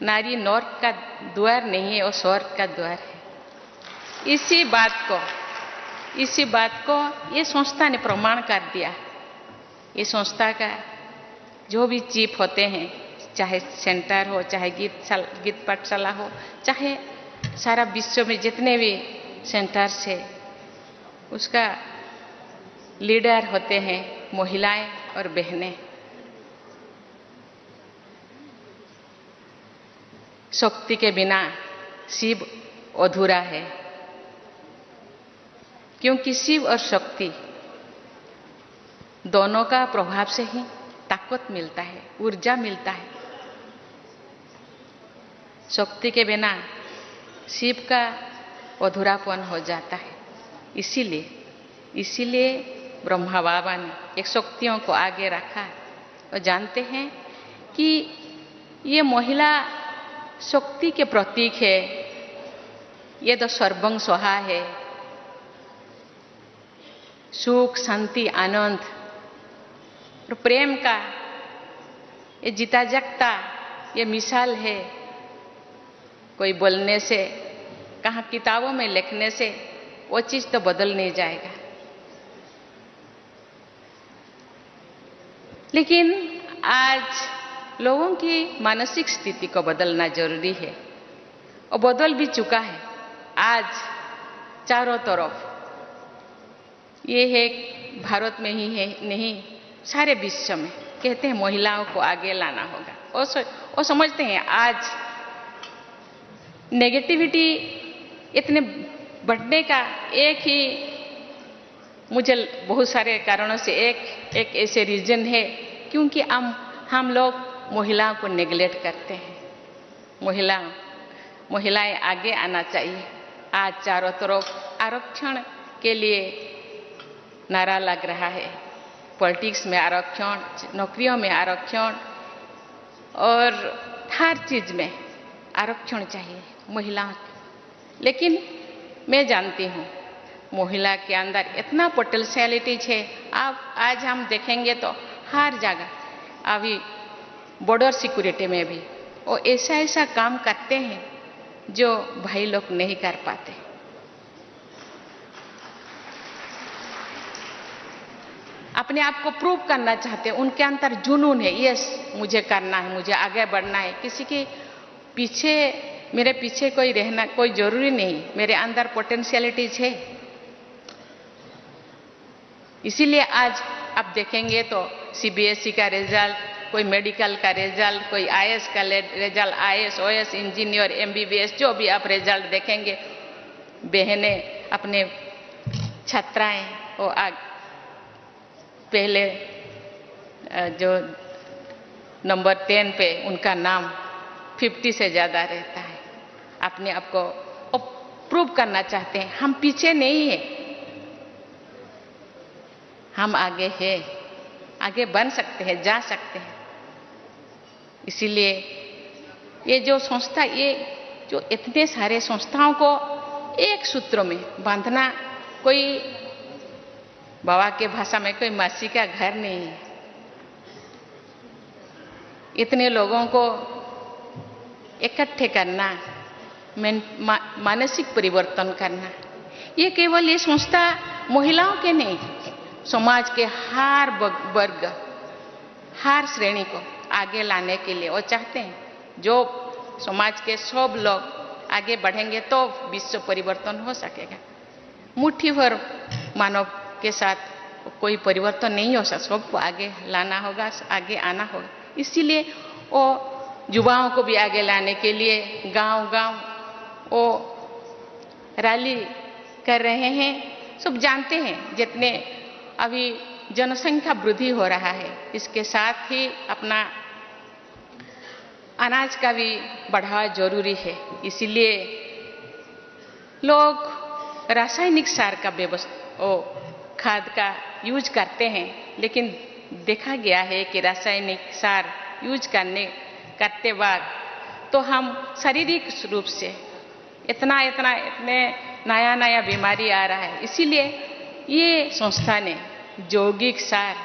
नारी नर्क का द्वार नहीं है, वो स्वर्ग का द्वार है। इसी बात को ये संस्था ने प्रमाण कर दिया। ये संस्था का जो भी चीफ होते हैं, चाहे सेंटर हो, चाहे गीत पाठशाला हो, चाहे सारा विश्व में जितने भी सेंटर्स है, उसका लीडर होते हैं महिलाएं और बहनें। शक्ति के बिना शिव अधूरा है, क्योंकि शिव और शक्ति दोनों का प्रभाव से ही ताकत मिलता है, ऊर्जा मिलता है। शक्ति के बिना शिव का अधूरापन हो जाता है। इसीलिए ब्रह्मा बाबा ने एक शक्तियों को आगे रखा और जानते हैं कि ये महिला शक्ति के प्रतीक है, ये तो सर्वं स्वाहा है। सुख, शांति, आनंद और प्रेम का ये जीता जागता ये मिसाल है। कोई बोलने से, कहाँ किताबों में लिखने से वो चीज तो बदल नहीं जाएगा, लेकिन आज लोगों की मानसिक स्थिति को बदलना जरूरी है और बदल भी चुका है। आज चारों तरफ ये है, भारत में ही है नहीं, सारे विश्व में कहते हैं महिलाओं को आगे लाना होगा। और समझते हैं आज नेगेटिविटी इतने बढ़ने का एक ही, मुझे बहुत सारे कारणों से एक ऐसे रीजन है, क्योंकि हम लोग महिलाओं को नेग्लेक्ट करते हैं। महिलाएं आगे आना चाहिए। आज चारों तरफ आरक्षण के लिए नारा लग रहा है। पॉलिटिक्स में आरक्षण, नौकरियों में आरक्षण और हर चीज में आरक्षण चाहिए महिलाओं को। लेकिन मैं जानती हूँ महिला के अंदर इतना पोटेंशियलिटी है। आज हम देखेंगे तो हर जगह, अभी बॉर्डर सिक्योरिटी में भी वो ऐसा काम करते हैं जो भाई लोग नहीं कर पाते। अपने आप को प्रूव करना चाहते हैं, उनके अंदर जुनून है, यस मुझे करना है, मुझे आगे बढ़ना है। किसी के पीछे, मेरे पीछे कोई रहना कोई जरूरी नहीं, मेरे अंदर पोटेंशियलिटीज है। इसीलिए आज आप देखेंगे तो सीबीएसई का रिजल्ट, कोई मेडिकल का रिजल्ट, कोई आईएएस का result, IAS, OAS, engineer, MBBS, जो भी आप रिजल्ट देखेंगे, बहनें अपने छात्राएं वो पहले जो नंबर 10 पे उनका नाम 50 से ज्यादा रहता है। अपने आप को प्रूव करना चाहते हैं, हम पीछे नहीं है, हम आगे हैं, आगे बन सकते हैं, जा सकते हैं। इसीलिए ये जो संस्था, ये जो इतने सारे संस्थाओं को एक सूत्र में बांधना, कोई बाबा के भाषा में कोई मासी का घर नहीं है। इतने लोगों को इकट्ठे करना, मानसिक परिवर्तन करना, ये केवल ये संस्था महिलाओं के नहीं, समाज के हर वर्ग, हर श्रेणी को आगे लाने के लिए वो चाहते हैं। जो समाज के सब लोग आगे बढ़ेंगे तो विश्व परिवर्तन हो सकेगा। मुट्ठी भर मानव के साथ कोई परिवर्तन नहीं हो सकता, सबको आगे लाना होगा, आगे आना होगा। इसीलिए वो युवाओं को भी आगे लाने के लिए गांव-गांव वो रैली कर रहे हैं। सब जानते हैं जितने अभी जनसंख्या वृद्धि हो रहा है, इसके साथ ही अपना अनाज का भी बढ़ावा जरूरी है। इसीलिए लोग रासायनिक सार का खाद का यूज करते हैं, लेकिन देखा गया है कि रासायनिक सार यूज करते वक्त तो हम शारीरिक रूप से इतने नया बीमारी आ रहा है। इसीलिए ये संस्था ने जैविक सार,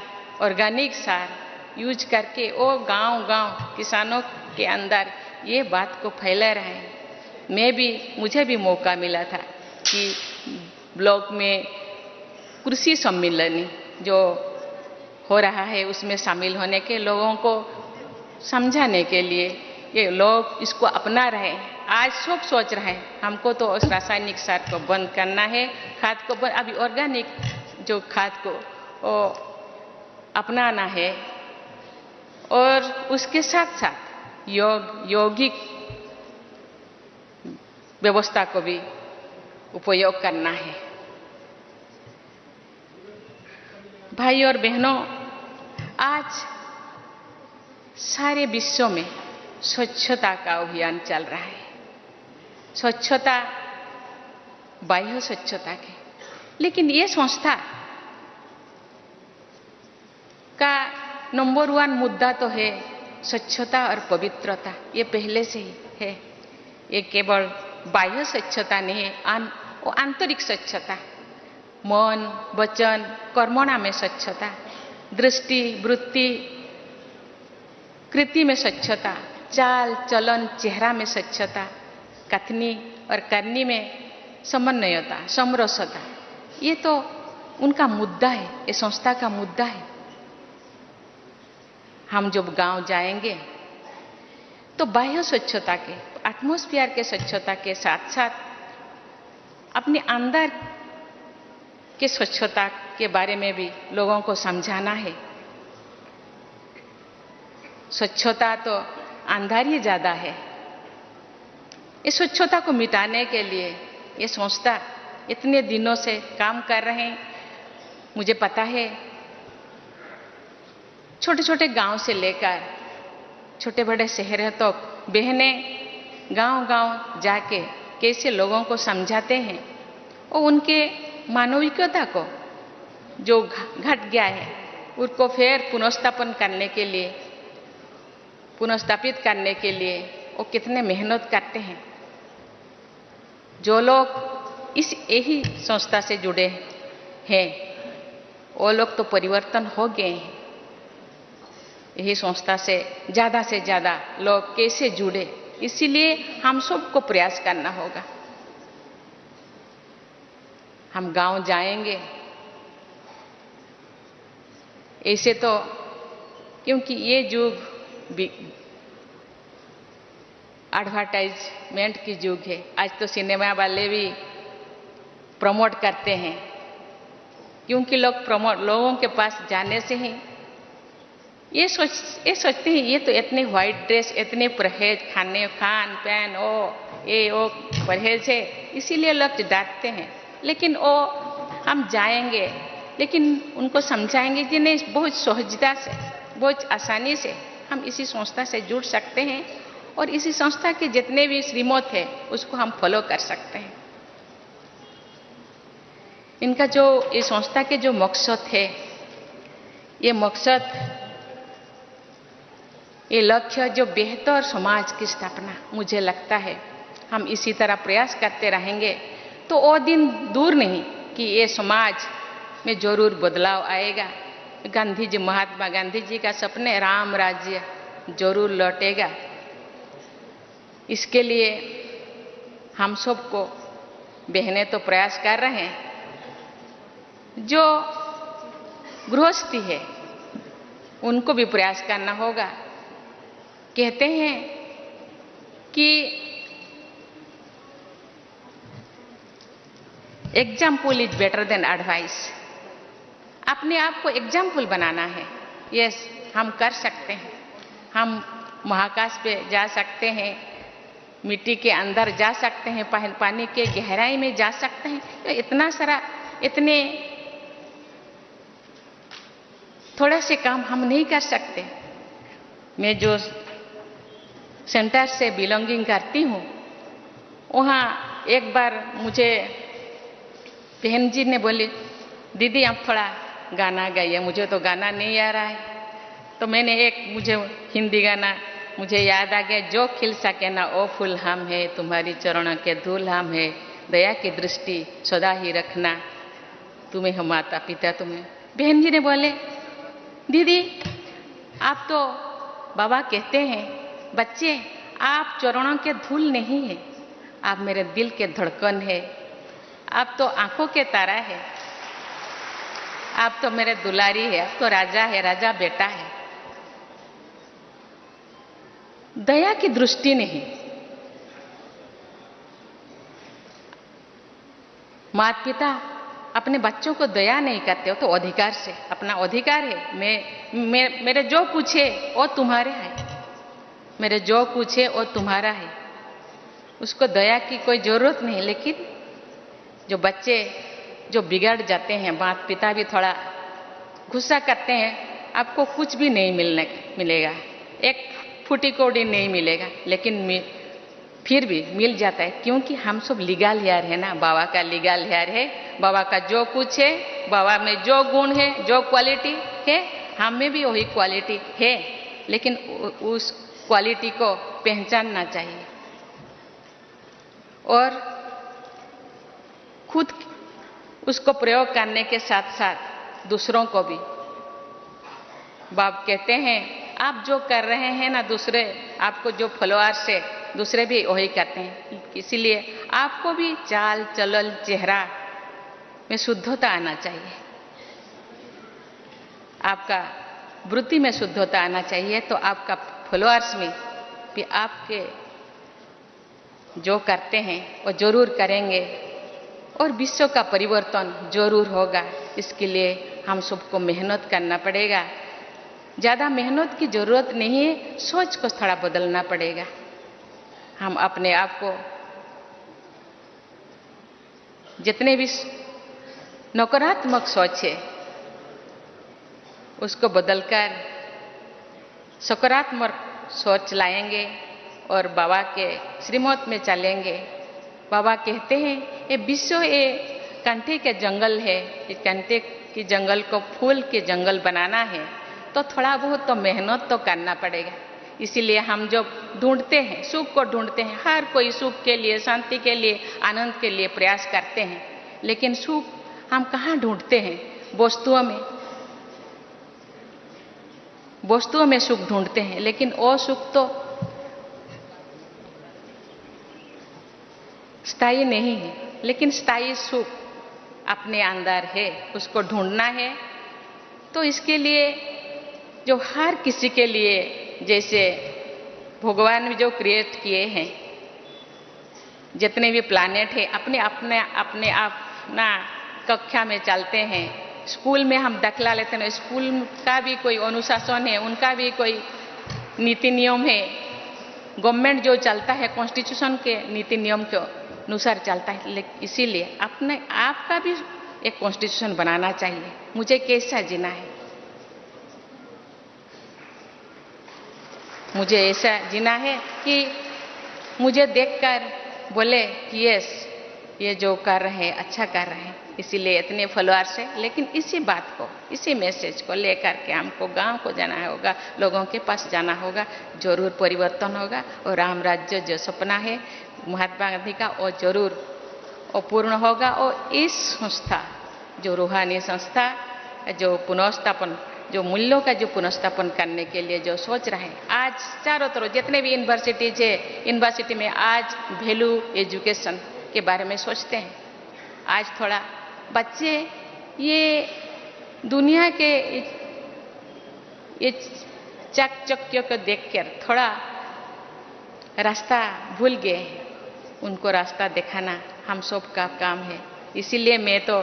ऑर्गेनिक सार यूज करके वो गांव-गांव किसानों के अंदर ये बात को फैला रहे हैं। मुझे भी मौका मिला था कि ब्लॉक में कृषि सम्मेलन जो हो रहा है उसमें शामिल होने के लोगों को समझाने के लिए, ये लोग इसको अपना रहे हैं। आज सब सोच रहे हैं हमको तो उस रासायनिक खाद को बंद करना है, खाद को बंद, अभी ऑर्गेनिक जो खाद को अपनाना है और उसके साथ साथ यौगिक व्यवस्था को भी उपयोग करना है। भाई और बहनों, आज सारे विश्व में स्वच्छता का अभियान चल रहा है। स्वच्छता, बाह्य स्वच्छता के, लेकिन ये संस्था का नंबर 1 मुद्दा तो है स्वच्छता और पवित्रता। ये पहले से ही है। ये केवल बाह्य स्वच्छता नहीं है, वो आंतरिक स्वच्छता, मन वचन कर्मणा में स्वच्छता, दृष्टि वृत्ति कृति में स्वच्छता, चाल चलन चेहरा में स्वच्छता, कथनी और करनी में समन्वयता समरसता, ये तो उनका मुद्दा है, ये संस्था का मुद्दा है। हम जब गांव जाएंगे तो बाह्य स्वच्छता के, एटमॉस्फेयर के स्वच्छता के साथ साथ अपने अंदर के स्वच्छता के बारे में भी लोगों को समझाना है। स्वच्छता तो अंदर ही ज्यादा है। इस स्वच्छता को मिटाने के लिए ये संस्था इतने दिनों से काम कर रहे हैं। मुझे पता है छोटे छोटे गांव से लेकर छोटे बड़े शहरों तक बहनें गांव-गांव जाके कैसे लोगों को समझाते हैं और उनके मानविकता को जो घट गया है उसको फिर पुनर्स्थापन करने के लिए, पुनर्स्थापित करने के लिए वो कितने मेहनत करते हैं। जो लोग इस यही संस्था से जुड़े हैं वो लोग तो परिवर्तन हो गए हैं। यही संस्था से ज़्यादा लोग कैसे जुड़े, इसीलिए हम सबको प्रयास करना होगा। हम गांव जाएंगे ऐसे तो, क्योंकि ये युग एडवर्टाइजमेंट की युग है। आज तो सिनेमा वाले भी प्रमोट करते हैं, क्योंकि लोगों के पास जाने से ही ये सोचते हैं ये तो इतने व्हाइट ड्रेस, इतने परहेज, खान पैन वो परहेज है, इसीलिए लोग डांटते हैं। लेकिन हम जाएंगे, लेकिन उनको समझाएंगे कि नहीं, बहुत सहजता से, बहुत आसानी से हम इसी संस्था से जुड़ सकते हैं और इसी संस्था के जितने भी श्रीमत है उसको हम फॉलो कर सकते हैं। इनका जो ये संस्था के जो मकसद है, ये मकसद, ये लक्ष्य जो बेहतर समाज की स्थापना, मुझे लगता है हम इसी तरह प्रयास करते रहेंगे तो वो दिन दूर नहीं कि ये समाज में जरूर बदलाव आएगा। महात्मा गांधी जी का सपने राम राज्य जरूर लौटेगा। इसके लिए हम सबको, बहनें तो प्रयास कर रहे हैं, जो गृहस्थी है उनको भी प्रयास करना होगा। कहते हैं कि example is better than advice. अपने आप को एग्जाम्पल बनाना है। यस, हम कर सकते हैं। हम महाकाश पे जा सकते हैं, मिट्टी के अंदर जा सकते हैं, पानी के गहराई में जा सकते हैं। तो इतना सारा, इतने थोड़ा से काम हम नहीं कर सकते। मैं जो सेंटर से बिलोंगिंग करती हूँ, वहाँ एक बार मुझे बहन जी ने बोली, दीदी आप थोड़ा गाना गाइए, मुझे तो गाना नहीं आ रहा है। तो मैंने मुझे हिंदी गाना मुझे याद आ गया, जो खिल सके ना ओ फूल हम है, तुम्हारी चरणों के धूल हम है, दया की दृष्टि सदा ही रखना, तुम्हें हम माता पिता तुम्हें। बहन जी ने बोले, दीदी आप तो बाबा कहते हैं बच्चे आप चरणों के धूल नहीं है, आप मेरे दिल के धड़कन है, आप तो आंखों के तारा है, आप तो मेरे दुलारी है, आप तो राजा है, राजा बेटा है। दया की दृष्टि नहीं, माता पिता अपने बच्चों को दया नहीं करते हो तो अधिकार से, अपना अधिकार है। मेरे जो कुछ है वो तुम्हारे है, मेरे जो कुछ है वो तुम्हारा है, उसको दया की कोई जरूरत नहीं। लेकिन जो बच्चे जो बिगड़ जाते हैं, माता पिता भी थोड़ा गुस्सा करते हैं, आपको कुछ भी नहीं मिलेगा, एक फूटी कौड़ी नहीं मिलेगा, लेकिन फिर भी मिल जाता है, क्योंकि हम सब लीगल हेयर है ना, बाबा का लीगल हेयर है। बाबा का जो कुछ है, बाबा में जो गुण है, जो क्वालिटी है, हम में भी वही क्वालिटी है, लेकिन उस क्वालिटी को पहचानना चाहिए और खुद उसको प्रयोग करने के साथ साथ दूसरों को भी। बाप कहते हैं आप जो कर रहे हैं ना, दूसरे आपको जो फॉलोअर्स है दूसरे भी वही करते हैं, इसीलिए आपको भी चाल चलन चेहरा में शुद्धता आना चाहिए, आपका वृत्ति में शुद्धता आना चाहिए, तो आपका फॉलोअर्स में भी आपके जो करते हैं वो जरूर करेंगे और विश्व का परिवर्तन जरूर होगा। इसके लिए हम सबको मेहनत करना पड़ेगा, ज़्यादा मेहनत की जरूरत नहीं है, सोच को थोड़ा बदलना पड़ेगा। हम अपने आप को जितने भी नकारात्मक सोच है उसको बदलकर सकारात्मक सोच लाएंगे और बाबा के श्रीमत में चलेंगे। बाबा कहते हैं ये विश्व ये कंटे के जंगल है, इस कंटे के जंगल को फूल के जंगल बनाना है तो थोड़ा बहुत तो मेहनत तो करना पड़ेगा। इसीलिए हम जो ढूंढते हैं, सुख को ढूंढते हैं, हर कोई सुख के लिए, शांति के लिए, आनंद के लिए प्रयास करते हैं, लेकिन सुख हम कहाँ ढूंढते हैं? वस्तुओं में, वस्तुओं में सुख ढूंढते हैं, लेकिन वो सुख तो स्थायी नहीं है, लेकिन स्थायी सुख अपने अंदर है, उसको ढूंढना है। तो इसके लिए जो हर किसी के लिए, जैसे भगवान ने जो क्रिएट किए हैं, जितने भी प्लैनेट है, अपने अपने अपने अपना कक्षा में चलते हैं। स्कूल में हम दाखिला लेते हैं, स्कूल का भी कोई अनुशासन है, उनका भी कोई नीति नियम है। गवर्नमेंट जो चलता है कॉन्स्टिट्यूशन के नीति नियम के अनुसार चलता है, इसीलिए अपने आप का भी एक कॉन्स्टिट्यूशन बनाना चाहिए। मुझे कैसा जीना है, मुझे ऐसा जीना है कि मुझे देखकर बोले कि यस ये जो कर रहे हैं अच्छा कर रहे हैं। इसीलिए इतने फॉलोअर्स है, लेकिन इसी बात को, इसी मैसेज को लेकर के हमको गांव को जाना होगा, लोगों के पास जाना होगा, जरूर परिवर्तन होगा और राम राज्य जो सपना है महात्मा गांधी का वो जरूर वो पूर्ण होगा। और इस संस्था जो रूहानी संस्था जो पुनर्स्थापन, जो मूल्यों का जो पुनर्स्थापन करने के लिए जो सोच रहे हैं, आज चारों तरफ जितने भी यूनिवर्सिटीज है, यूनिवर्सिटी में आज वैल्यू एजुकेशन के बारे में सोचते हैं। आज थोड़ा बच्चे ये दुनिया के ये चाकचक्यों को देखकर थोड़ा रास्ता भूल गए हैं, उनको रास्ता दिखाना हम सब का काम है। इसीलिए मैं तो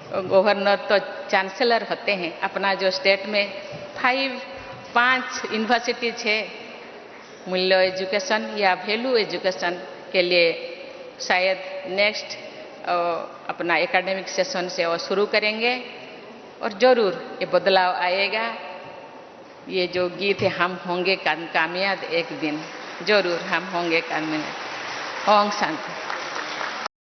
गवर्नर तो चांसलर होते हैं, अपना जो स्टेट में 5 यूनिवर्सिटीज है मूल्य एजुकेशन या वैल्यू एजुकेशन के लिए, शायद नेक्स्ट अपना एकेडमिक सेशन से वो शुरू करेंगे और जरूर ये बदलाव आएगा। ये जो गीत है हम होंगे कामयाब एक दिन, जरूर हम होंगे कामयाब। ओम शांति।